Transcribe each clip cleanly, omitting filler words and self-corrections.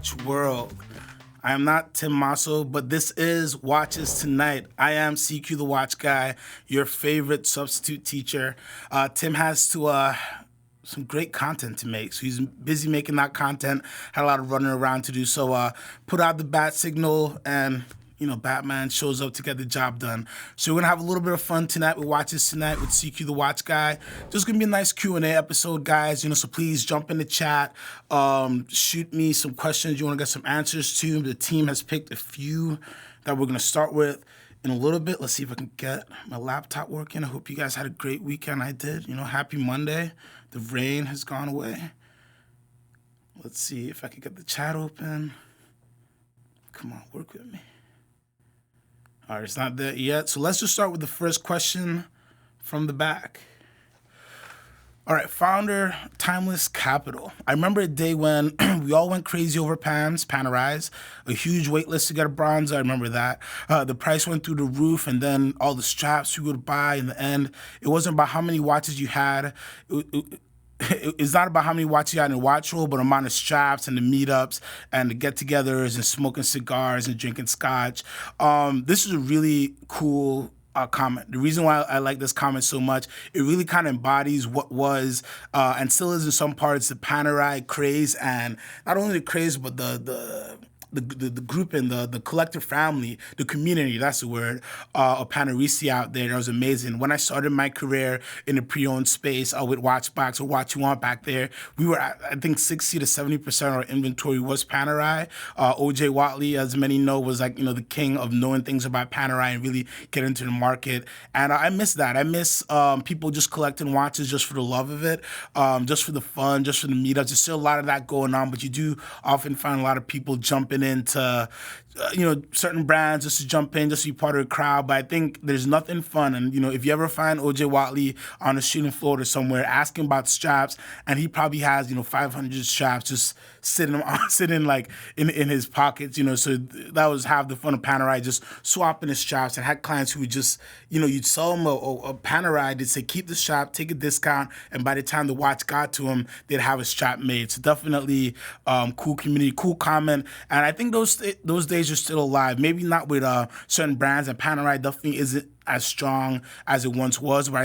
watch world. I am not Tim Masso, but this is Watches Tonight. I am CQ the Watch Guy, your favorite substitute teacher. Tim has to some great content to make, so he's busy making that content. Had a lot of running around to do, so put out the bat signal and Batman shows up to get the job done. So we're gonna have a little bit of fun tonight with Watches Tonight with CQ the Watch Guy. Just gonna be a nice Q&A episode, guys. So please jump in the chat, shoot me some questions you wanna get some answers to. The team has picked a few that we're gonna start with in a little bit. Let's see if I can get my laptop working. I hope you guys had a great weekend. I did. Happy Monday. The rain has gone away. Let's see if I can get the chat open. Come on, work with me. All right, it's not there yet. So let's just start with the first question from the back. All right, founder, Timeless Capital. I remember a day when we all went crazy over Panerais, a huge wait list to get a Bronzo. I remember that. The price went through the roof, and then all the straps you would buy. In the end, it wasn't about how many watches you had. It's not about how many watches you had in the watch roll, but the amount of straps and the meetups and the get-togethers and smoking cigars and drinking scotch. This is a really cool comment. The reason why I like this comment so much, it really kind of embodies what was and still is in some parts the Panerai craze, and not only the craze, but the group and the collective family, the community, that's the word, of Panerisi out there. That was amazing. When I started my career in the pre-owned space with Watchbox or Watch You Want back there, we were at, I think 60 to 70% of our inventory was Panerai. OJ Watley, as many know, was like, the king of knowing things about Panerai and really get into the market. And I miss that. I miss people just collecting watches just for the love of it, just for the fun, just for the meetups. There's still a lot of that going on, but you do often find a lot of people jumping into certain brands just to jump in, just to be part of the crowd. But I think there's nothing fun. And if you ever find OJ Watley on the street in Florida somewhere, ask him about straps, and he probably has 500 straps just sitting like in his pockets. So that was half the fun of Panerai, just swapping the straps. And had clients who would just you'd sell them a Panerai, they'd say keep the strap, take a discount, and by the time the watch got to him, they'd have a strap made. So definitely cool community, cool comment. And I think those days are still alive. Maybe not with certain brands, and Panerai definitely isn't as strong as it once was, but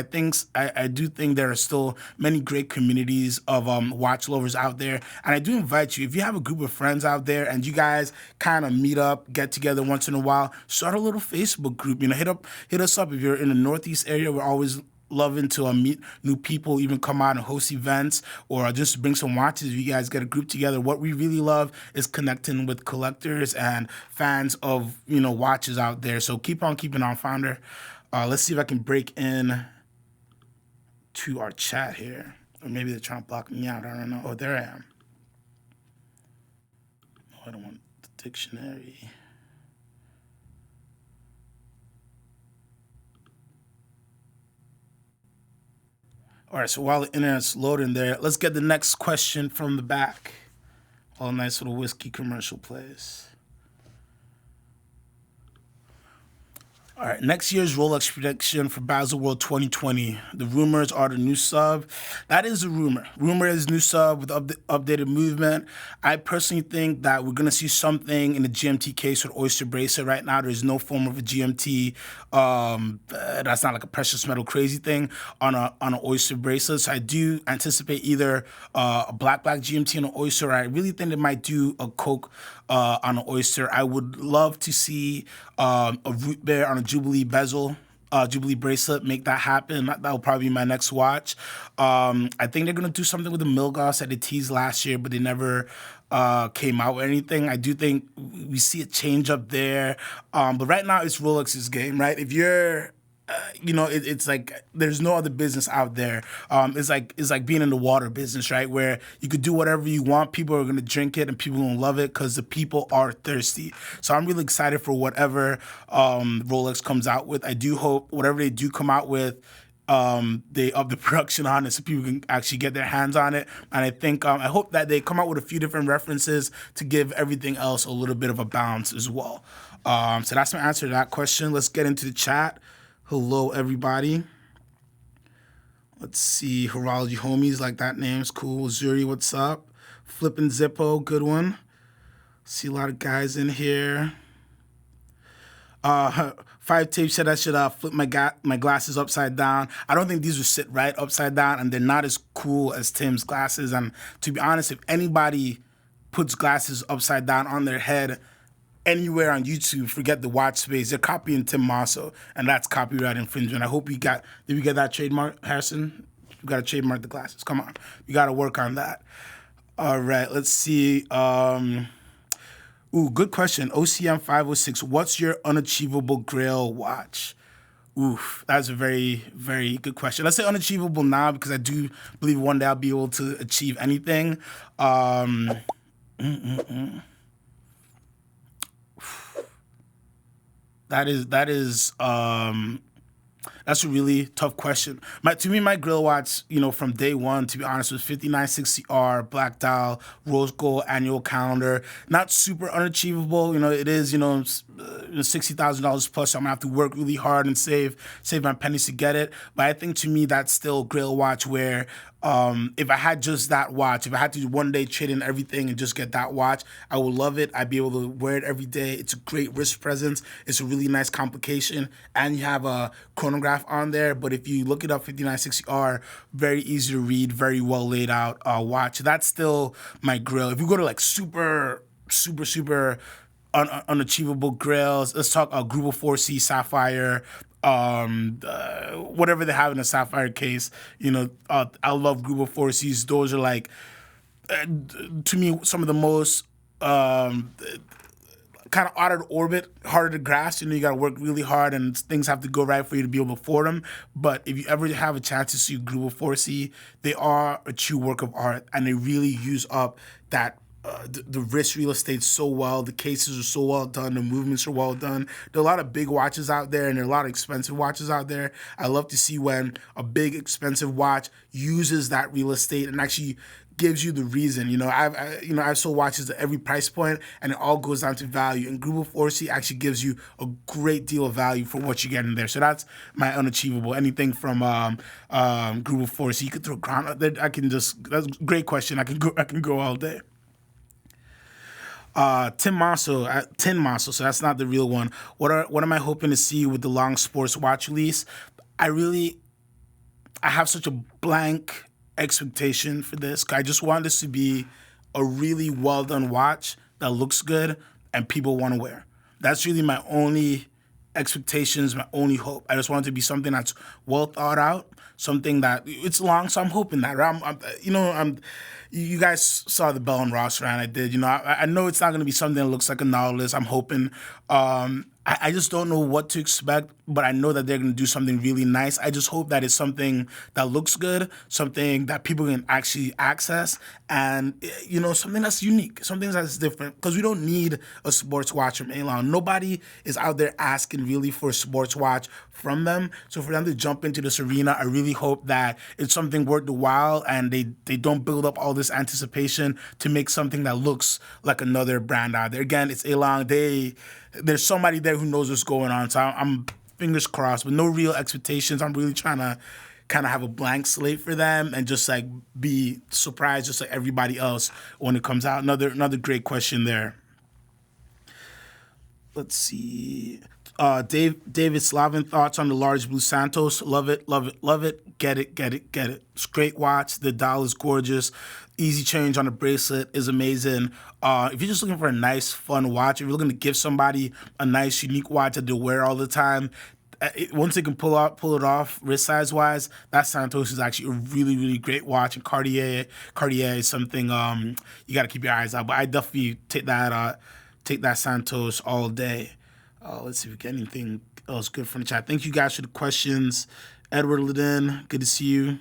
I do think there are still many great communities of watch lovers out there. And I do invite you, if you have a group of friends out there and you guys kind of meet up, get together once in a while, start a little Facebook group. Hit us up if you're in the Northeast area. We're always loving to meet new people, even come out and host events or just bring some watches. If you guys get a group together, what we really love is connecting with collectors and fans of watches out there. So keep on keeping on, founder. Let's see if I can break in to our chat here, or maybe they're trying to block me out. I don't know. Oh, there I am. Oh, I don't want the dictionary. All right, so while the internet's loading there, let's get the next question from the back. All nice little whiskey commercial plays. All right, next year's Rolex prediction for Baselworld 2020. The rumors are the new sub. That is a rumor. Rumor is new sub with updated movement. I personally think that we're going to see something in the GMT case with Oyster bracelet. Right now, there's no form of a GMT. That's not like a precious metal crazy thing on an Oyster bracelet. So I do anticipate either a black GMT on an Oyster, or I really think they might do a Coke on an Oyster. I would love to see a root bear on a Jubilee bezel, Jubilee bracelet, make that happen. That will probably be my next watch. I think they're going to do something with the Milgauss that they teased last year, but they never came out with anything. I do think we see a change up there. But right now, it's Rolex's game, right? If you're it's like there's no other business out there. It's like being in the water business, right? Where you could do whatever you want. People are going to drink it and people are going to love it because the people are thirsty. So I'm really excited for whatever Rolex comes out with. I do hope whatever they do come out with, they up the production on it so people can actually get their hands on it. And I think, I hope that they come out with a few different references to give everything else a little bit of a balance as well. So that's my answer to that question. Let's get into the chat. Hello, everybody. Let's see. Horology Homies, like that name's cool. Zuri, what's up? Flippin' Zippo, good one. See a lot of guys in here. Five Tape said I should flip my glasses upside down. I don't think these would sit right upside down, and they're not as cool as Tim's glasses. And to be honest, if anybody puts glasses upside down on their head anywhere on YouTube, forget the watch space. They're copying Tim Moser, and that's copyright infringement. I hope you got. Did we get that trademark, Harrison? You got to trademark the glasses. Come on, you got to work on that. All right, let's see. Ooh, good question. OCM 506. What's your unachievable Grail watch? Oof, that's a very, very good question. Let's say unachievable now because I do believe one day I'll be able to achieve anything. That is that's a really tough question. To me, my Grail watch, from day one, to be honest, was 5960R, black dial, rose gold annual calendar. Not super unachievable. It is, $60,000 plus. So I'm gonna have to work really hard and save my pennies to get it. But I think to me, that's still Grail watch where if I had just that watch, if I had to one day trade in everything and just get that watch, I would love it. I'd be able to wear it every day. It's a great wrist presence. It's a really nice complication. And you have a chronograph on there. But if you look it up, 5960R, very easy to read, very well laid out watch. That's still my Grail. If you go to like super unachievable Grails, let's talk Gruber 4C Sapphire, whatever they have in a Sapphire case. I love Gruber 4Cs. Those are like, to me, some of the most kind of out of orbit, harder to grasp. You got to work really hard and things have to go right for you to be able to afford them. But if you ever have a chance to see Gruber 4C, they are a true work of art and they really use up that the wrist real estate so well. The cases are so well done. The movements are well done. There are a lot of big watches out there, and there are a lot of expensive watches out there. I love to see when a big expensive watch uses that real estate and actually gives you the reason. I've sold watches at every price point, and it all goes down to value. And Gruber 4C actually gives you a great deal of value for what you get in there. So that's my unachievable. Anything from Gruber 4C, you could throw ground out there. That's a great question. I can go all day. Tin Moser, so that's not the real one. What am I hoping to see with the long sports watch release? I have such a blank expectation for this. I just want this to be a really well done watch that looks good and people want to wear. That's really my only expectations, my only hope. I just want it to be something that's well thought out, something that it's long. So I'm hoping that. You guys saw the Bell and Ross round I did. I know it's not going to be something that looks like a Nautilus. I'm hoping. I just don't know what to expect, but I know that they're going to do something really nice. I just hope that it's something that looks good, something that people can actually access, and something that's unique, something that's different. Because we don't need a sports watch from A-Long. Nobody is out there asking really for a sports watch from them. So for them to jump into this arena, I really hope that it's something worth the while, and they don't build up all this anticipation to make something that looks like another brand out there. Again, it's A-Long. There's somebody there who knows what's going on. So I'm fingers crossed, with no real expectations. I'm really trying to kind of have a blank slate for them and just like be surprised just like everybody else when it comes out. Another great question there. Let's see. David Slavin, thoughts on the large blue Santos? Love it. Get it. It's a great watch. The dial is gorgeous. Easy change on the bracelet is amazing. If you're just looking for a nice, fun watch, if you're looking to give somebody a nice, unique watch that they wear all the time, once they can pull it off wrist size wise, that Santos is actually a really, really great watch. And Cartier is something you got to keep your eyes out. But I definitely take that Santos all day. Let's see if we get anything else good from the chat. Thank you guys for the questions. Edward Ledin, good to see you.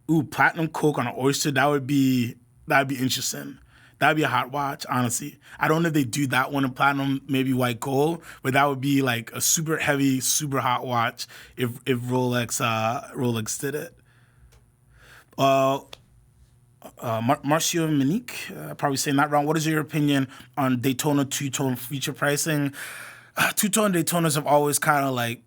Ooh, platinum Coke on an oyster. That'd be interesting. That'd be a hot watch, honestly. I don't know if they do that one in platinum, maybe white gold, but that would be like a super heavy, super hot watch if Rolex did it. Marcio Monique, probably saying that wrong. What is your opinion on Daytona two-tone feature pricing? Two-tone Daytonas have always kind of like,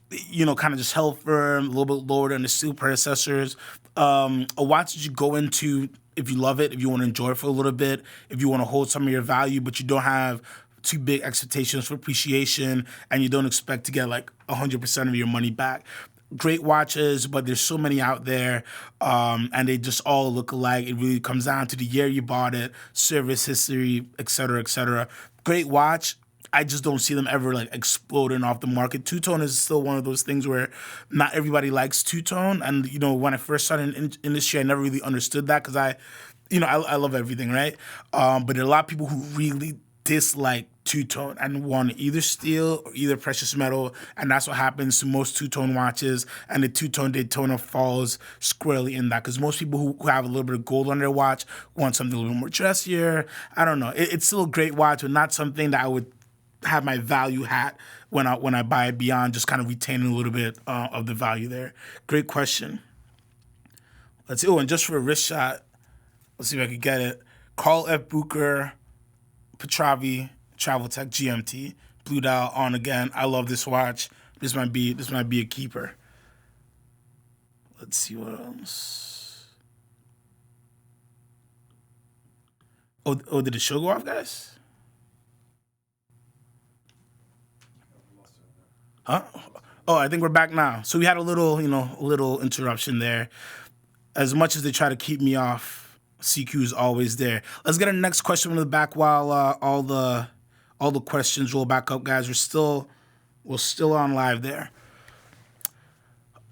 kind of just held firm, a little bit lower than the steel predecessors. A watch that you go into if you love it, if you want to enjoy it for a little bit, if you want to hold some of your value, but you don't have too big expectations for appreciation and you don't expect to get like 100% of your money back. Great watches, but there's so many out there, and they just all look alike. It really comes down to the year you bought it, service history, et cetera, et cetera. Great watch. I just don't see them ever like exploding off the market. Two-tone is still one of those things where not everybody likes two-tone. And, when I first started in industry, I never really understood that because I love everything, right? But there are a lot of people who really dislike two-tone and want either steel or either precious metal, and that's what happens to most two-tone watches, and the two-tone Daytona falls squarely in that because most people who have a little bit of gold on their watch want something a little more dressier. I don't know. It's still a great watch, but not something that I would have my value hat when I buy it beyond just kind of retaining a little bit of the value there. Great question. Let's see. Oh, and just for a wrist shot, let's see if I can get it. Carl F. Bucherer, Petravi, Travel Tech GMT, Blue Dial on again. I love this watch. This might be a keeper. Let's see what else. Oh, did the show go off, guys? Huh? Oh, I think we're back now. So we had a little interruption there. As much as they try to keep me off, CQ is always there. Let's get our next question from the back while all the questions roll back up, guys. We're still on live there.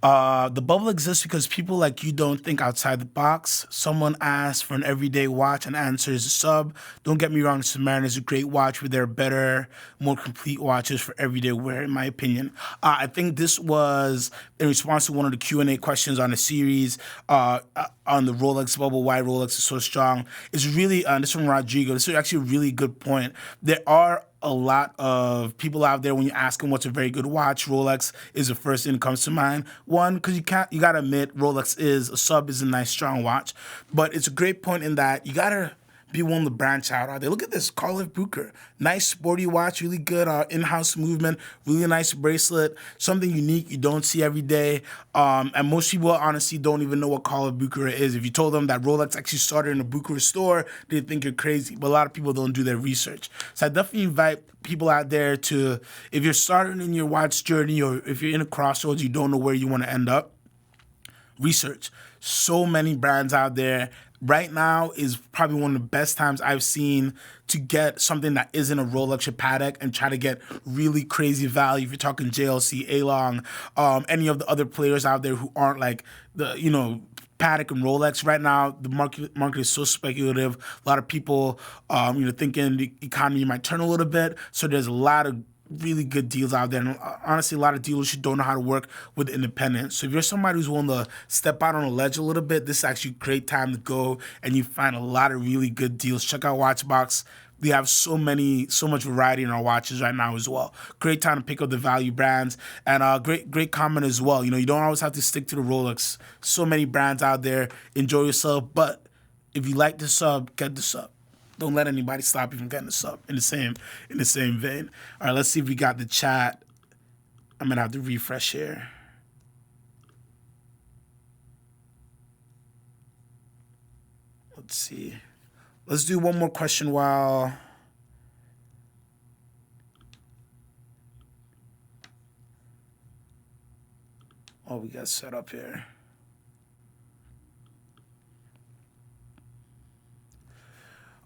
The bubble exists because people like you don't think outside the box. Someone asks for an everyday watch and answers a sub. Don't get me wrong, Submariner is a great watch, but there are better, more complete watches for everyday wear, in my opinion. I think this was in response to one of the Q&A questions on the series on the Rolex bubble, why Rolex is so strong. It's really, this from Rodrigo, this is actually a really good point. There are a lot of people out there, when you ask them what's a very good watch, Rolex is the first thing that comes to mind. One, because you gotta admit, Rolex is a nice, strong watch. But it's a great point in that you gotta be willing to branch out there. Look at this, Carl F. Bucherer. Nice, sporty watch, really good in-house movement, really nice bracelet, something unique you don't see every day. And most people honestly don't even know what Carl F. Bucherer is. If you told them that Rolex actually started in a Bucherer store, they'd think you're crazy. But a lot of people don't do their research. So I definitely invite people out there to, if you're starting in your watch journey or if you're in a crossroads, you don't know where you want to end up, research. So many brands out there. Right now is probably one of the best times I've seen to get something that isn't a Rolex or Patek and try to get really crazy value. If you're talking JLC, A-Long, any of the other players out there who aren't like the, Patek and Rolex. Right now, the market is so speculative. A lot of people, thinking the economy might turn a little bit. So there's a lot of really good deals out there. And honestly, a lot of dealers who don't know how to work with independents. So if you're somebody who's willing to step out on a ledge a little bit, this is actually a great time to go and you find a lot of really good deals. Check out Watchbox. We have so much variety in our watches right now as well. Great time to pick up the value brands. And great comment as well. You don't always have to stick to the Rolex. So many brands out there. Enjoy yourself. But if you like the sub, get the sub. Don't let anybody stop you from getting the sub in the same vein. All right, let's see if we got the chat. I'm going to have to refresh here. Let's see. Let's do one more question while... Oh, we got set up here.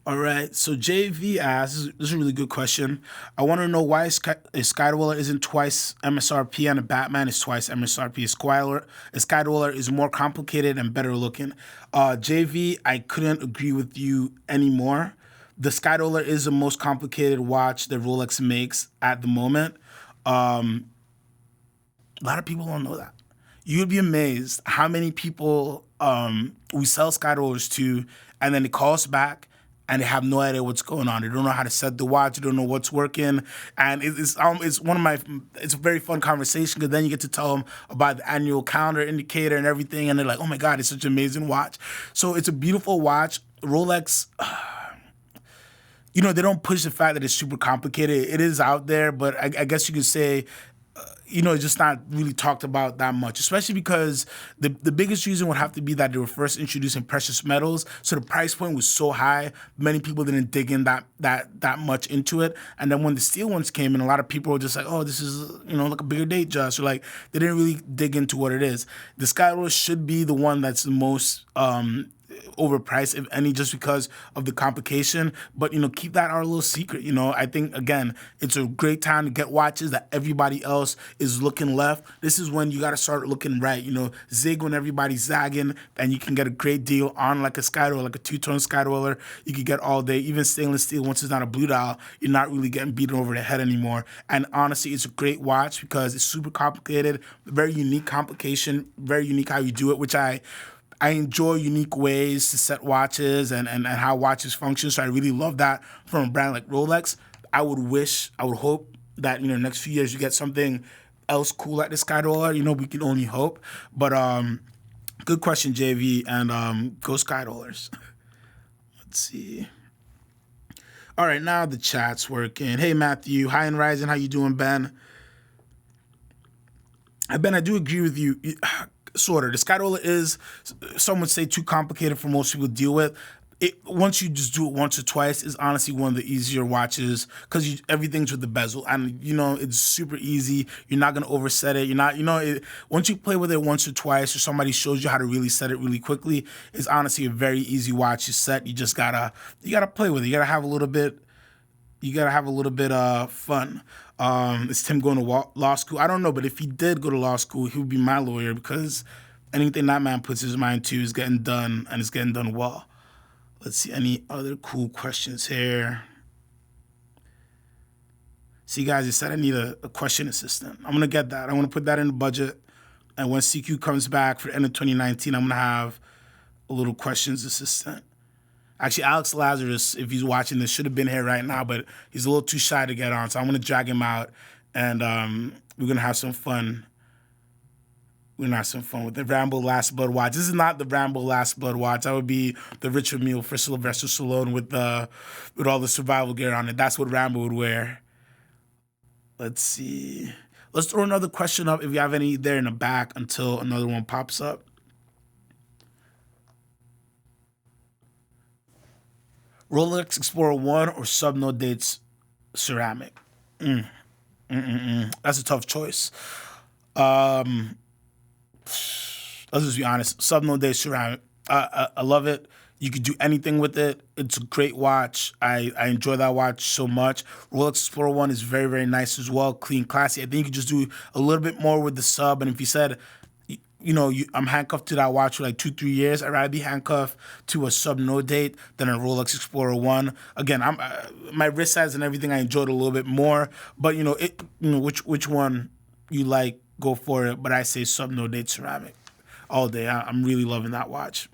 All right, so JV asks, this is a really good question. I want to know why a Sky-Dweller isn't twice MSRP and a Batman is twice MSRP. A Sky-Dweller is more complicated and better looking. JV, I couldn't agree with you anymore. The Sky-Dweller is the most complicated watch that Rolex makes at the moment. A lot of people don't know that. You'd be amazed how many people we sell Sky-Dwellers to, and then they call us back, and they have no idea what's going on. They don't know how to set the watch. They don't know what's working. And it's a very fun conversation because then you get to tell them about the annual calendar indicator and everything. And they're like, oh my God, it's such an amazing watch. So it's a beautiful watch. Rolex, they don't push the fact that it's super complicated. It is out there, but I guess you could say it's just not really talked about that much, especially because the biggest reason would have to be that they were first introduced in precious metals. So the price point was so high, many people didn't dig in that much into it. And then when the steel ones came in, a lot of people were just like, oh, this is, like a bigger date just, or like they didn't really dig into what it is. The Sky-Dweller should be the one that's the most overpriced, if any, just because of the complication. But keep that our little secret. I think again, it's a great time to get watches that everybody else is looking left. This is when you got to start looking right. Zig when everybody's zagging, and you can get a great deal on like a Sky-Dweller, like a two-tone Sky-Dweller. You can get all day, even stainless steel. Once it's not a blue dial, you're not really getting beaten over the head anymore. And honestly, it's a great watch because it's super complicated, very unique complication, very unique how you do it, which I enjoy unique ways to set watches and how watches function. So I really love that from a brand like Rolex. I would hope that, next few years you get something else cool like the Sky-Dweller. We can only hope. But good question, JV, and go Sky-Dwellers. Let's see. All right, now the chat's working. Hey, Matthew. Hi and rising. How you doing, Ben? Ben, I do agree with you. Sort of. The Sky-Dweller is, some would say, too complicated for most people to deal with. Once you just do it once or twice, is honestly one of the easier watches because everything's with the bezel, and it's super easy. You're not gonna overset it. You're not, once you play with it once or twice, or somebody shows you how to really set it really quickly, it's honestly a very easy watch to set. You just gotta play with it. You gotta have a little bit. You gotta have a little bit of fun. Is Tim going to law school? I don't know, but if he did go to law school, he would be my lawyer because anything that man puts his mind to is getting done, and it's getting done well. Let's see, any other cool questions here? See, guys, you said I need a question assistant. I'm going to get that. I'm going to put that in the budget. And when CQ comes back for the end of 2019, I'm going to have a little questions assistant. Actually, Alex Lazarus, if he's watching this, should have been here right now, but he's a little too shy to get on. So I'm going to drag him out, and we're going to have some fun. We're going to have some fun with the Rambo Last Blood watch. This is not the Rambo Last Blood watch. That would be the Richard Mille for Sylvester Stallone with all the survival gear on it. That's what Rambo would wear. Let's see. Let's throw another question up if you have any there in the back until another one pops up. Rolex Explorer 1 or Sub-No Dates ceramic? That's a tough choice. Let's just be honest. Sub-No Dates ceramic. I love it. You could do anything with it. It's a great watch. I enjoy that watch so much. Rolex Explorer 1 is very, very nice as well. Clean, classy. I think you could just do a little bit more with the sub. And if you said, I'm handcuffed to that watch for like 2-3 years, I'd rather be handcuffed to a Sub-No Date than a Rolex Explorer 1. Again, my wrist size and everything, I enjoyed a little bit more. But, which one you like, go for it. But I say Sub-No Date ceramic all day. I'm really loving that watch.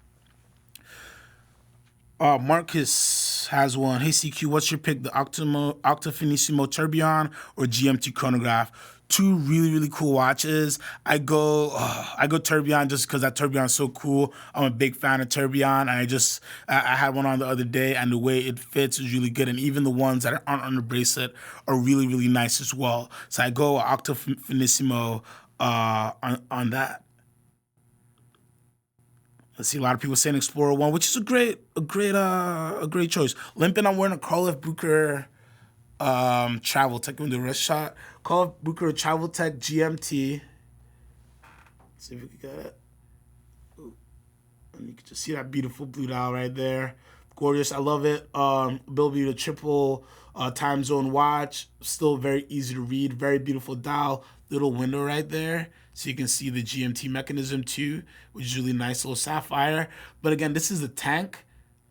Marcus has one. Hey, CQ, what's your pick? The Octafinissimo Tourbillon or GMT chronograph? Two really, really cool watches. I go Tourbillon just because that Tourbillon is so cool. I'm a big fan of Tourbillon. I had one on the other day, and the way it fits is really good. And even the ones that aren't on the bracelet are really, really nice as well. So I go Octafinissimo on that. Let's see, a lot of people saying Explorer 1, which is a great choice. Limping, I'm wearing a Carl F. Bucherer Travel Tech with the wrist shot. Carl F. Bucherer Travel Tech GMT. Let's see if we can get it. Ooh. And you can just see that beautiful blue dial right there. Gorgeous, I love it. Ability to triple time zone watch. Still very easy to read. Very beautiful dial. Little window right there. So you can see the GMT mechanism too, which is really nice, little sapphire. But again, this is the tank.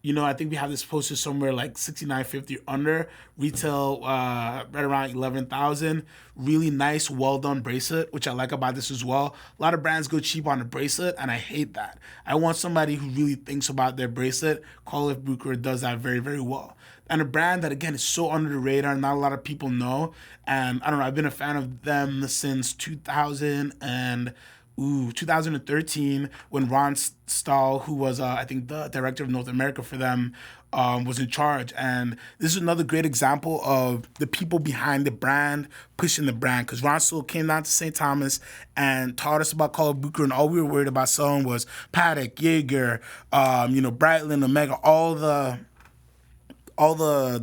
I think we have this posted somewhere like $69.50 under. Retail right around $11,000. Really nice, well done bracelet, which I like about this as well. A lot of brands go cheap on the bracelet, and I hate that. I want somebody who really thinks about their bracelet. Carl F. Bucherer does that very, very well. And a brand that, again, is so under the radar, not a lot of people know. And I don't know, I've been a fan of them since 2000 and 2013, when Ron Stahl, who was I think the director of North America for them, was in charge. And this is another great example of the people behind the brand pushing the brand. Because Ron Stahl came down to St. Thomas and taught us about Call of Bucherer, and all we were worried about selling was Paddock, Jaeger, Breitling, Omega, all the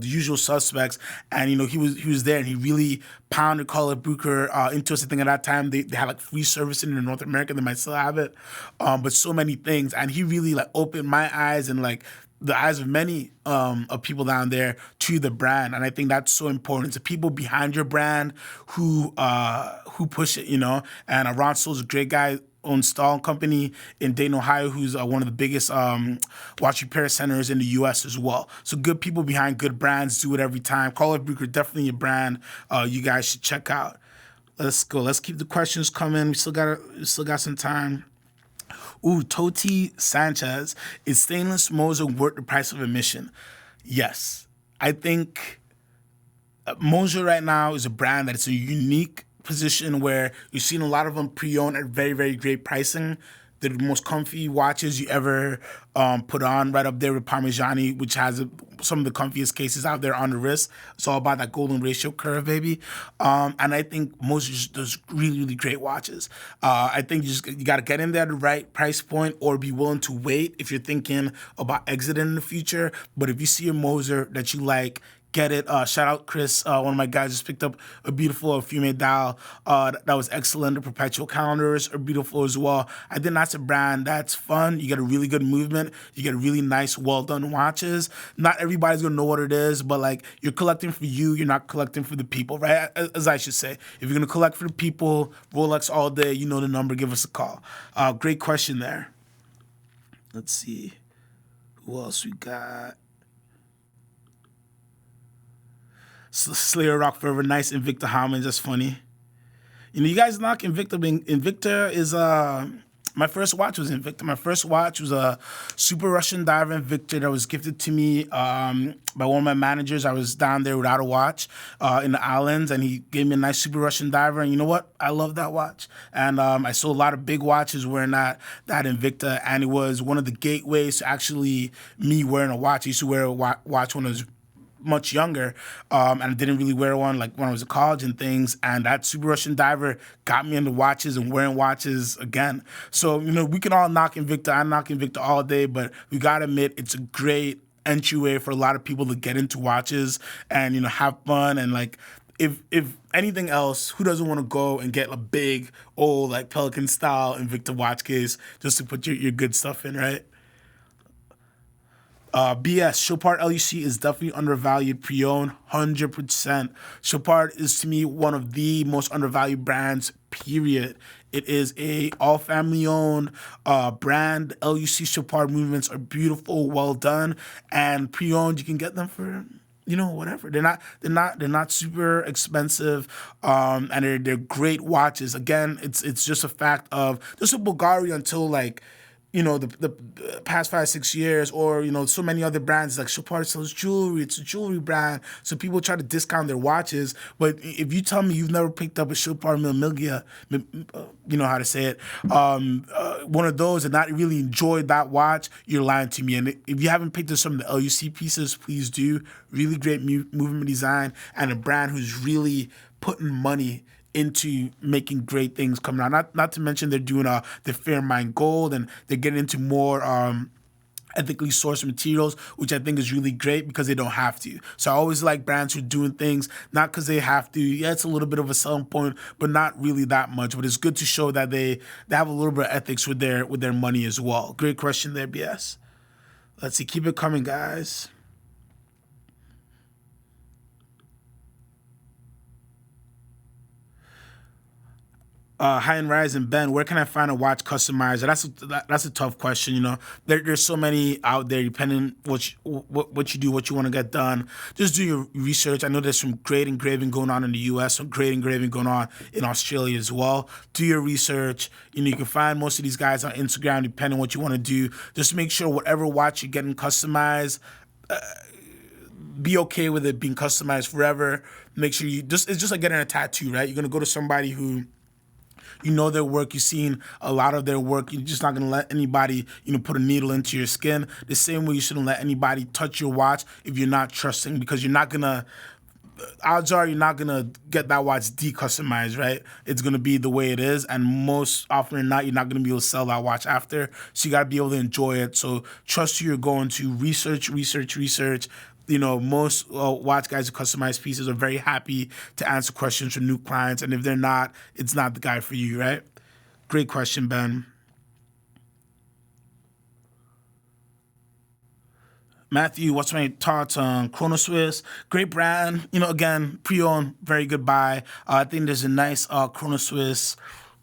usual suspects. And he was there, and he really pounded Call of Booker into us. I think at that time they had like free service in North America. They might still have it, but so many things. And he really like opened my eyes and like the eyes of many of people down there to the brand. And I think that's so important. It's the people behind your brand who push it. And Ron Stoll's a great guy, owns Stahl Company in Dayton, Ohio, who's one of the biggest watch repair centers in the U.S. as well. So good people behind good brands do it every time. Call of Bucher, definitely a brand you guys should check out. Let's go. Let's keep the questions coming. We still got some time. Toti Sanchez, is stainless Moser worth the price of admission? Yes. I think Moser right now is a brand that it's a unique position where you're seeing a lot of them pre-owned at very, very great pricing. They're the most comfy watches you ever put on, right up there with Parmigiani, which has some of the comfiest cases out there on the wrist. It's all about that golden ratio curve, baby. And I think Moser just does really, really great watches. I think you got to get in there at the right price point or be willing to wait if you're thinking about exiting in the future. But if you see a Moser that you like, get it. Shout out Chris. One of my guys just picked up a beautiful Fume dial that was excellent. The perpetual calendars are beautiful as well. I think that's a brand that's fun. You get a really good movement. You get really nice, well-done watches. Not everybody's going to know what it is, but like you're collecting for you. You're not collecting for the people, right? As I should say. If you're going to collect for the people, Rolex all day, you know the number. Give us a call. Great question there. Let's see. Who else we got? Slayer Rock Forever, nice Invicta homage. That's funny. You guys knock Invicta. Invicta is my first watch was Invicta. My first watch was a Super Russian Diver Invicta that was gifted to me by one of my managers. I was down there without a watch in the islands, and he gave me a nice Super Russian Diver. And you know what? I love that watch. And I sold a lot of big watches wearing that Invicta, and it was one of the gateways to actually me wearing a watch. I used to wear a watch when I was much younger, and I didn't really wear one like when I was in college and things, and that Super Russian Diver got me into watches and wearing watches again. So, we can all knock Invicta. I knock Invicta all day, but we gotta admit it's a great entryway for a lot of people to get into watches and, have fun. And like, if anything else, who doesn't want to go and get a big, old, like Pelican style Invicta watch case just to put your good stuff in, right? BS, Chopard LUC is definitely undervalued pre-owned, 100%. Chopard is, to me, one of the most undervalued brands, period. It is a all-family-owned brand. LUC Chopard movements are beautiful, well done, and pre-owned, you can get them for whatever. They're not super expensive, and they're great watches. Again, it's just a fact of just a Bulgari until like the past 5-6 years, or so many other brands like Chopard sells jewelry. It's a jewelry brand, so people try to discount their watches. But if you tell me you've never picked up a Chopard Milmilgia, you know how to say it, one of those, and not really enjoyed that watch, you're lying to me. And if you haven't picked up some of the LUC pieces, please do. Really great movement design, and a brand who's really putting money into making great things coming out. Not to mention they're doing the Fairmine Gold, and they're getting into more ethically sourced materials, which I think is really great because they don't have to. So I always like brands who are doing things not because they have to. Yeah, it's a little bit of a selling point, but not really that much. But it's good to show that they have a little bit of ethics with their money as well. Great question there, BS. Let's see. Keep it coming, guys. High and Rise and Ben, where can I find a watch customizer? That's a tough question. There's so many out there. Depending what you do, what you want to get done, just do your research. I know there's some great engraving going on in the U.S., some great engraving going on in Australia as well. Do your research. You can find most of these guys on Instagram. Depending on what you want to do, just make sure whatever watch you're getting customized, be okay with it being customized forever. Make sure it's just like getting a tattoo, right? You're gonna go to somebody who You know their work. You've seen a lot of their work. You're just not gonna let anybody, put a needle into your skin. The same way you shouldn't let anybody touch your watch if you're not trusting, because you're not gonna. Odds are you're not gonna get that watch decustomized, right? It's gonna be the way it is, and most often than not, you're not gonna be able to sell that watch after. So you gotta be able to enjoy it. So trust who you're going to. Research. Most watch guys who customize pieces are very happy to answer questions from new clients, and if they're not, it's not the guy for you, right? Great question, Ben. Matthew, what's my thoughts on Chrono Swiss? Great brand. Again, pre-owned, very good buy. I think there's a nice Chrono Swiss.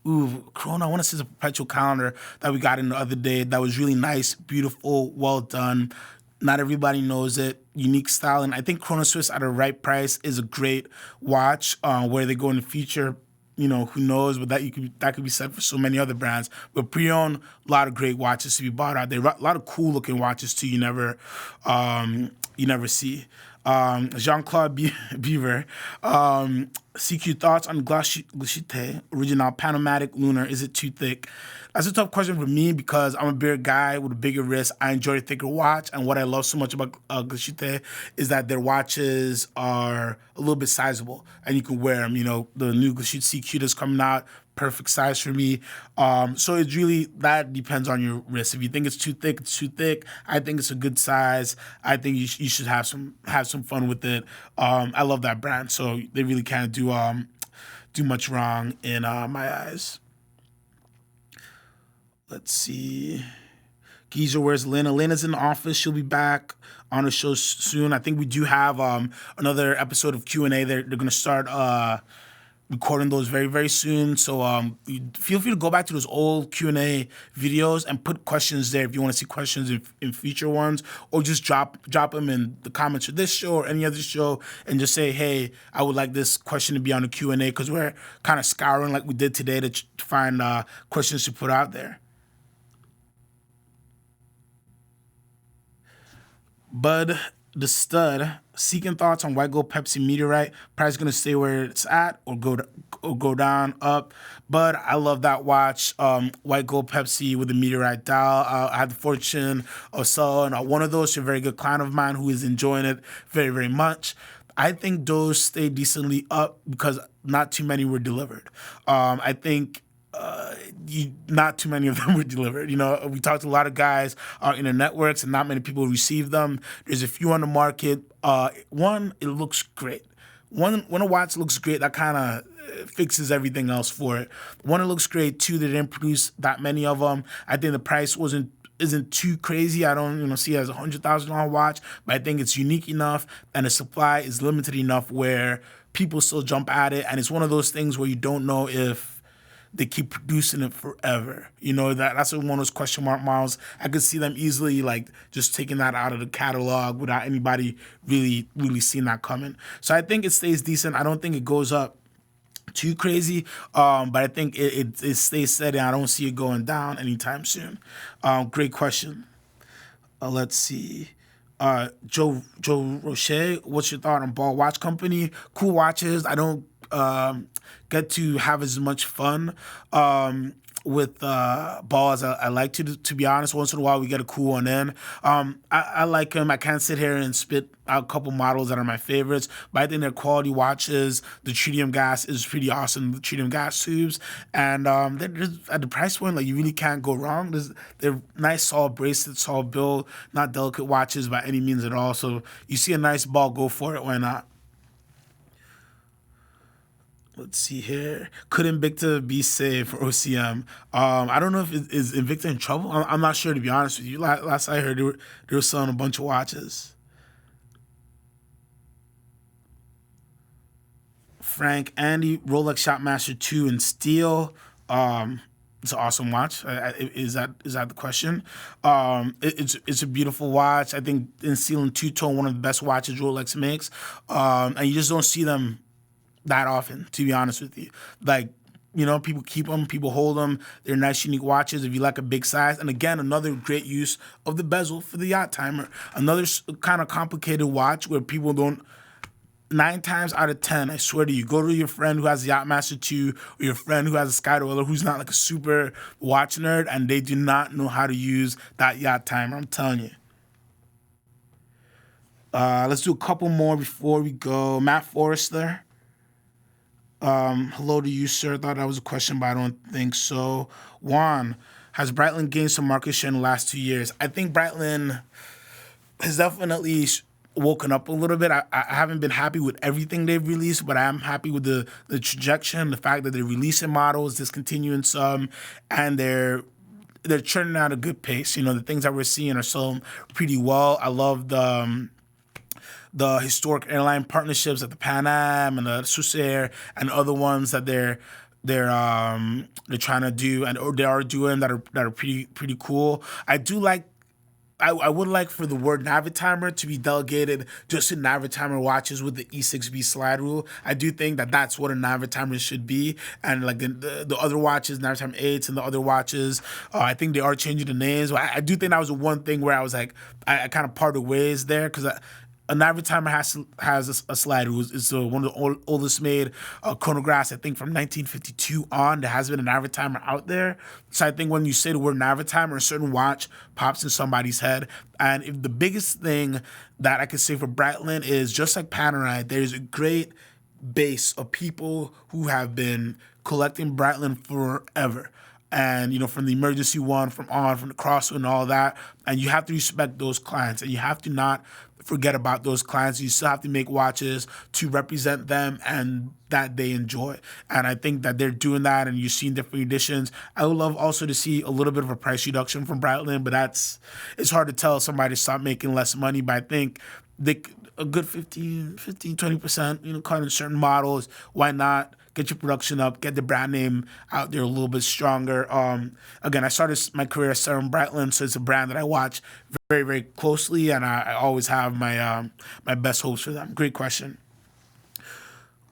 Chrono, I want to say it's a perpetual calendar that we got in the other day that was really nice, beautiful, well done. Not everybody knows it. Unique style. And I think Chrono Swiss at a right price is a great watch. Where they go in the future, who knows? But that could be said for so many other brands. But pre-owned, a lot of great watches to be bought out there. A lot of cool looking watches too. You never see. Jean-Claude Beaver, CQ thoughts on Glashite original Panamatic Lunar. Is it too thick? That's a tough question for me because I'm a bigger guy with a bigger wrist. I enjoy a thicker watch, and what I love so much about Glashite is that their watches are a little bit sizable, and you can wear them. The new Glashite CQ that's coming out, perfect size for me. So it's really, that depends on your wrist. If you think it's too thick, it's too thick. I think it's a good size. I think you should have some fun with it. I love that brand, so they really can't do much wrong in my eyes. Let's see. Geezer, where's Lena? Lena's in the office. She'll be back on the show soon. I think we do have another episode of Q&A. They're going to start recording those very, very soon. So feel free to go back to those old Q&A videos and put questions there if you want to see questions in future ones, or just drop them in the comments of this show or any other show and just say, hey, I would like this question to be on the Q&A, because we're kind of scouring like we did today to find questions to put out there. Bud the Stud, seeking thoughts on white gold Pepsi meteorite. Price going to stay where it's at or go down, up. But I love that watch. White gold Pepsi with the meteorite dial. I had the fortune of selling one of those to a very good client of mine who is enjoying it very, very much. I think those stay decently up because not too many were delivered. I think not too many of them were delivered. We talked to a lot of guys in the networks, and not many people received them. There's a few on the market. One, it looks great. When a watch looks great, that kind of fixes everything else for it. One, it looks great. Two, they didn't produce that many of them. I think the price isn't too crazy. I don't see it as $100,000 watch, but I think it's unique enough and the supply is limited enough where people still jump at it. And it's one of those things where you don't know if they keep producing it forever. That's one of those question mark models. I could see them easily just taking that out of the catalog without anybody really, really seeing that coming. So I think it stays decent. I don't think it goes up too crazy, but I think it stays steady. I don't see it going down anytime soon. Great question. Let's see. Joe Rocher, what's your thought on Ball Watch Company? Cool watches. I don't get to have as much fun with Ball as I like to be honest. Once in a while we get a cool one in. I like them. I can't sit here and spit out a couple models that are my favorites, but I think they're quality watches. The tritium gas is pretty awesome, the tritium gas tubes, and they're at the price point, you really can't go wrong. They're nice, solid bracelets, solid build, not delicate watches by any means at all. So you see a nice Ball, go for it, why not? Let's see here. Could Invicta be saved for OCM? I don't know if is Invicta in trouble. I'm not sure, to be honest with you. Last I heard, they were selling a bunch of watches. Frank, Andy, Rolex Yacht-Master 2 in steel. It's an awesome watch. Is that the question? It's a beautiful watch. I think in steel and two-tone, one of the best watches Rolex makes. And you just don't see them that often, to be honest with you. People keep them, people hold them. They're nice, unique watches if you like a big size. And again, another great use of the bezel for the yacht timer. Another kind of complicated watch where people don't nine times out of 10, I swear to you, go to your friend who has the Yacht-Master 2 or your friend who has a Sky-Dweller who's not like a super watch nerd and they do not know how to use that yacht timer. I'm telling you. Let's do a couple more before we go. Matt Forrester. Hello to you, sir. Thought that was a question, but I don't think so. Juan, has Breitling gained some market share in the last 2 years? I think Breitling has definitely woken up a little bit. I haven't been happy with everything they've released, but I am happy with the trajectory, the fact that they're releasing models, discontinuing some, and they're churning out a good pace. You know, the things that we're seeing are selling pretty well. I love the historic airline partnerships like the Pan Am and the Swiss Air and other ones that they're trying to do and or they are doing that are pretty cool. I would like for the word Navitimer to be delegated just to Navitimer watches with the E6B slide rule. I do think that that's what a Navitimer should be. And like the other watches, Navitimer 8s and the other watches, I think they are changing the names. I do think that was the one thing where I was like, I kind of parted ways there because a Navitimer has a slide rule. It's one of the oldest made chronographs, I think, from 1952 on. There has been a Navitimer out there. So I think when you say the word Navitimer, a certain watch pops in somebody's head. And if the biggest thing that I could say for Breitling is just like Panerai, there's a great base of people who have been collecting Breitling forever. And, you know, from the emergency one, from the crosswind and all that. And you have to respect those clients. And you have to not forget about those clients. You still have to make watches to represent them and that they enjoy. And I think that they're doing that, and you've seen different editions. I would love also to see a little bit of a price reduction from Breitling, but it's hard to tell somebody to stop making less money. But I think a good 20%, you know, cut in certain models. Why not? Get your production up, get the brand name out there a little bit stronger. Again, I started my career selling Breitling, so it's a brand that I watch very, very closely, and I always have my best hopes for them. Great question.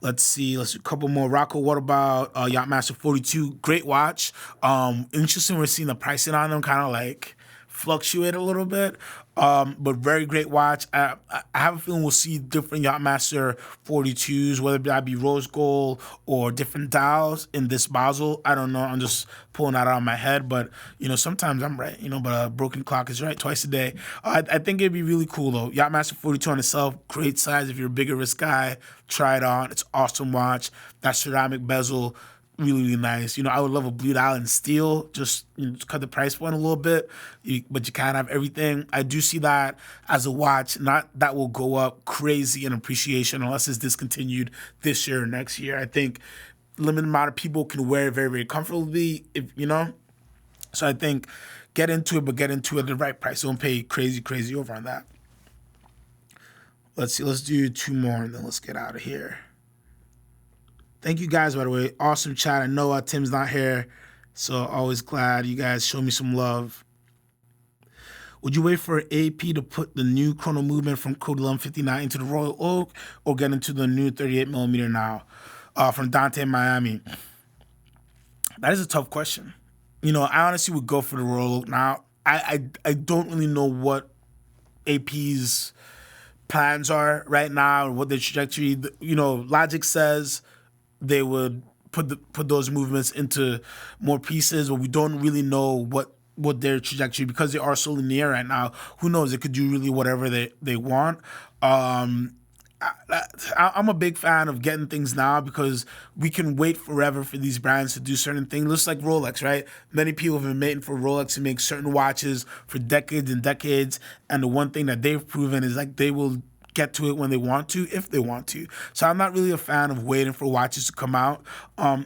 Let's do a couple more. Rocco, what about Yacht-Master 42? Great watch. Interesting, we're seeing the pricing on them kind of like fluctuate a little bit, but very great watch. I have a feeling we'll see different Yacht-Master 42s, whether that be rose gold or different dials in this Basel. I don't know. I'm just pulling that out of my head, but you know, sometimes I'm right. You know, but a broken clock is right twice a day. I think it'd be really cool though. Yacht-Master 42 on itself, great size. If you're a bigger risk guy, try it on. It's awesome watch. That ceramic bezel, really, really nice. You know, I would love a Blue Dial in steel, just, you know, cut the price point a little bit, but you can't have everything. I do see that as a watch, not that will go up crazy in appreciation unless it's discontinued this year or next year. I think limited amount of people can wear it very, very comfortably, if you know. So I think get into it, but get into it at the right price. Don't pay crazy over on that. Let's do two more and then let's get out of here. Thank you guys, by the way. Awesome chat. I know Tim's not here, so always glad you guys show me some love. Would you wait for AP to put the new chrono movement from Code 1159 into the Royal Oak or get into the new 38mm now? From Dante in Miami. That is a tough question. You know, I honestly would go for the Royal Oak now. I don't really know what AP's plans are right now and what their trajectory. You know, Logic says they would put those movements into more pieces, but we don't really know what their trajectory, because they are so linear right now. Who knows? They could do really whatever they want. I'm a big fan of getting things now because we can wait forever for these brands to do certain things. Just like Rolex, right? Many people have been waiting for Rolex to make certain watches for decades and decades, and the one thing that they've proven is like they will get to it when they want to, if they want to. So I'm not really a fan of waiting for watches to come out,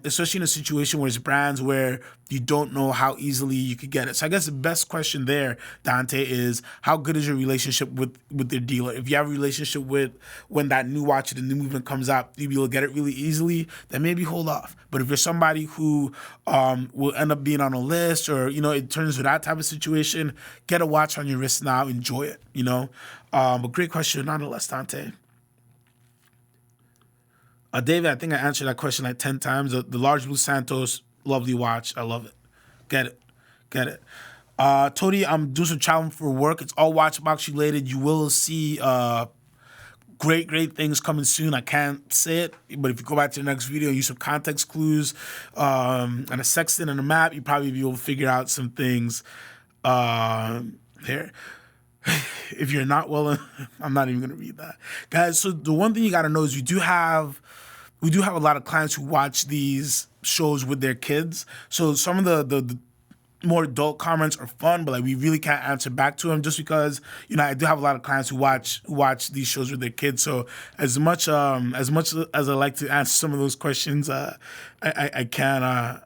especially in a situation where it's brands where you don't know how easily you could get it. So I guess the best question there, Dante, is how good is your relationship with their dealer? If you have a relationship with when that new watch or the new movement comes out, you'll be able to get it really easily, then maybe hold off. But if you're somebody who will end up being on a list, or, you know, it turns to that type of situation, get a watch on your wrist now, enjoy it, you know. But great question nonetheless, Dante. David, I think I answered that question like 10 times. The large blue Santos, lovely watch. I love it. Get it. Tony, I'm doing some traveling for work. It's all watch box related. You will see great things coming soon. I can't say it, but if you go back to the next video and use some context clues and a sextant and a map, you probably be able to figure out some things here. If you're not well, I'm not even gonna read that, guys. So the one thing you gotta know is we do have a lot of clients who watch these shows with their kids. So some of the more adult comments are fun, but like we really can't answer back to them just because I do have a lot of clients who watch these shows with their kids. So as much as I like to answer some of those questions, I can't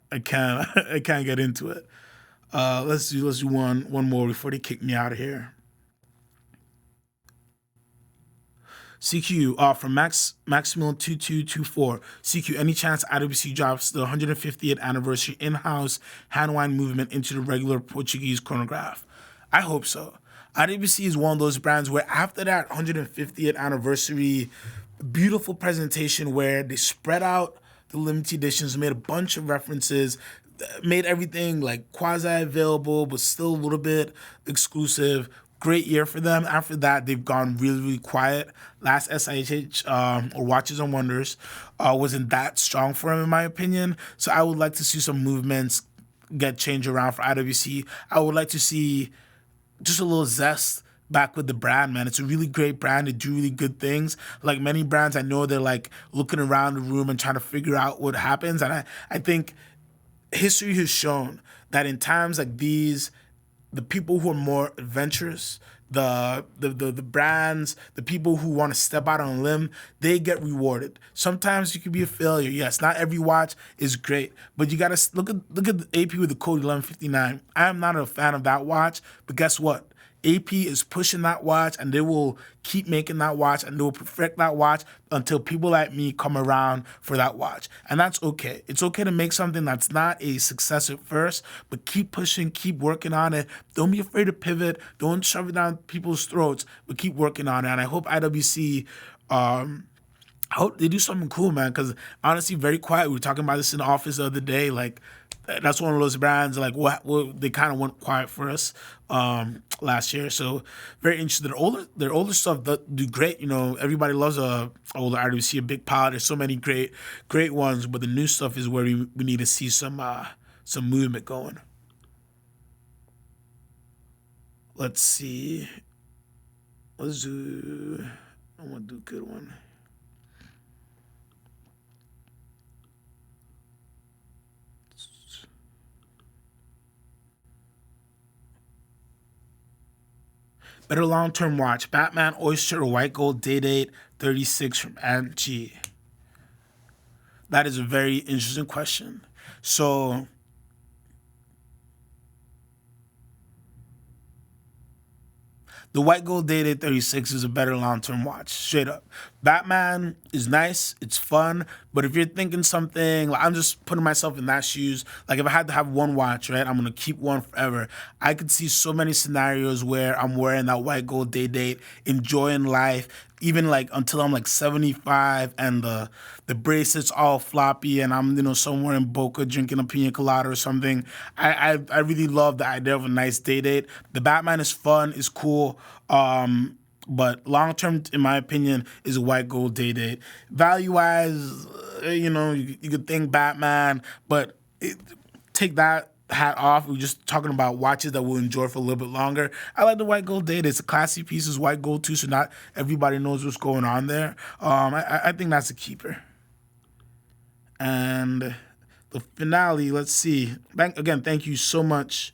get into it. Let's do one more before they kick me out of here. CQ from Maximilian 2224. CQ, any chance IWC drops the 150th anniversary in-house hand wine movement into the regular Portuguese chronograph? I hope so. IWC is one of those brands where after that 150th anniversary, beautiful presentation where they spread out the limited editions, made a bunch of references, made everything like quasi-available but still a little bit exclusive. Great year for them. After that, they've gone really quiet. Last SIH or Watches and Wonders wasn't that strong for them, in my opinion. So I would like to see some movements get changed around for IWC. I would like to see just a little zest back with the brand, man. It's a really great brand. They do really good things. Like many brands, I know they're like looking around the room and trying to figure out what happens. And I think history has shown that in times like these, the people who are more adventurous, the brands, the people who want to step out on a limb, they get rewarded. Sometimes you can be a failure. Yes, not every watch is great, but you gotta look at the AP with the code 1159. I am not a fan of that watch, but guess what? AP is pushing that watch, and they will keep making that watch, and they will perfect that watch until people like me come around for that watch. And that's okay. It's okay to make something that's not a success at first, but keep pushing, keep working on it. Don't be afraid to pivot. Don't shove it down people's throats, but keep working on it. And I hope IWC I hope they do something cool, man, because honestly, very quiet. We were talking about this in the office the other day. Like, that's one of those brands, like, what they kind of went quiet for us last year. So, very interested. Their older stuff do great. Everybody loves older IWC, a big pile. There's so many great ones, but the new stuff is where we need to see some movement going. Let's see. I want to do a good one. Better long-term watch, Batman, Oyster, or White Gold Day-Date 36 from MG? That is a very interesting question. So, the White Gold Day-Date 36 is a better long-term watch, straight up. Batman is nice, it's fun, but if you're thinking something, like I'm just putting myself in that shoes, like if I had to have one watch, right, I'm going to keep one forever. I could see so many scenarios where I'm wearing that White Gold Day-Date, enjoying life, even like until I'm like 75 and the bracelet's all floppy and I'm somewhere in Boca drinking a pina colada or something. I really love the idea of a nice day-date. The Batman is fun, is cool, but long term, in my opinion, is a White Gold Day-Date. Value-wise, you could think Batman, but take that hat off. We're just talking about watches that we'll enjoy for a little bit longer. I like the White Gold Day-Date. It's a classy piece. It's white gold too, so not everybody knows what's going on there. I think that's a keeper. And the finale, let's see. Again, thank you so much,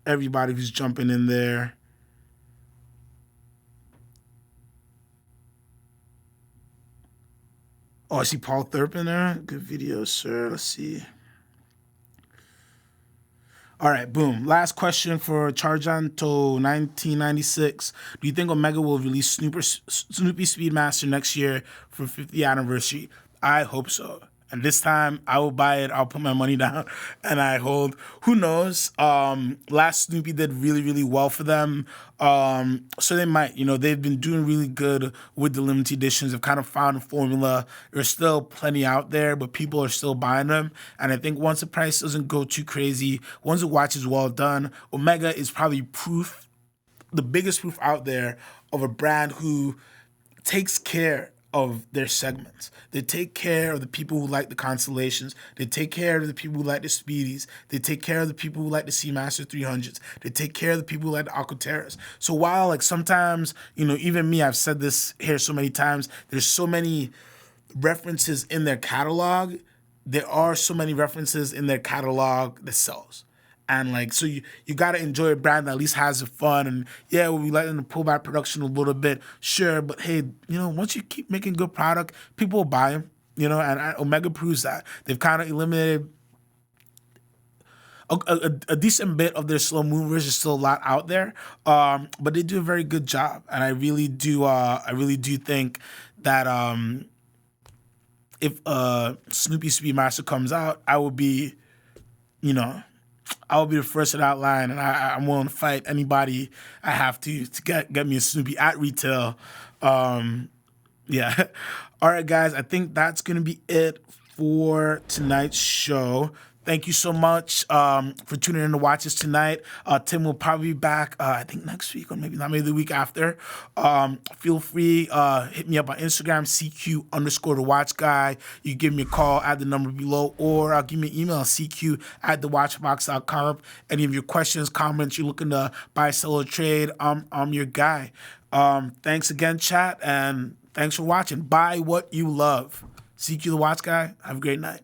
everybody who's jumping in there. Oh, I see Paul Thurp in there. Good video, sir. Let's see. All right, boom. Last question for Charjanto 1996. Do you think Omega will release Snoopy Speedmaster next year for 50th anniversary? I hope so. And this time, I will buy it. I'll put my money down, and I hold. Who knows? Last Snoopy did really, really well for them. So they might. They've been doing really good with the limited editions. They've kind of found a formula. There's still plenty out there, but people are still buying them. And I think once the price doesn't go too crazy, once the watch is well done, Omega is probably proof the biggest proof out there of a brand who takes care of their segments. They take care of the people who like the Constellations. They take care of the people who like the Speedies. They take care of the people who like the Seamaster 300s. They take care of the people who like the Alcateras. So while like sometimes, even me, I've said this here so many times, there's so many references in their catalog, there are so many references in their catalog that sells. And like, so you got to enjoy a brand that at least has fun. And yeah, we like them to pull back production a little bit, sure. But hey, once you keep making good product, people will buy them. And Omega proves that. They've kind of eliminated a decent bit of their slow movers. There's still a lot out there, but they do a very good job. And I really do think that if Snoopy Speedmaster comes out, I will be, the first in that line, and I'm willing to fight anybody I have to get me a Snoopy at retail. Yeah. All right, guys, I think that's going to be it for tonight's show. Thank you so much for tuning in to watch us tonight. Tim will probably be back, I think next week or maybe the week after. Feel free, hit me up on Instagram, CQ_the_watch_guy. You can give me a call at the number below, or give me an email, CQ@thewatchbox.com. Any of your questions, comments, you're looking to buy, sell, or trade, I'm your guy. Thanks again, chat, and thanks for watching. Buy what you love. CQ the Watch Guy. Have a great night.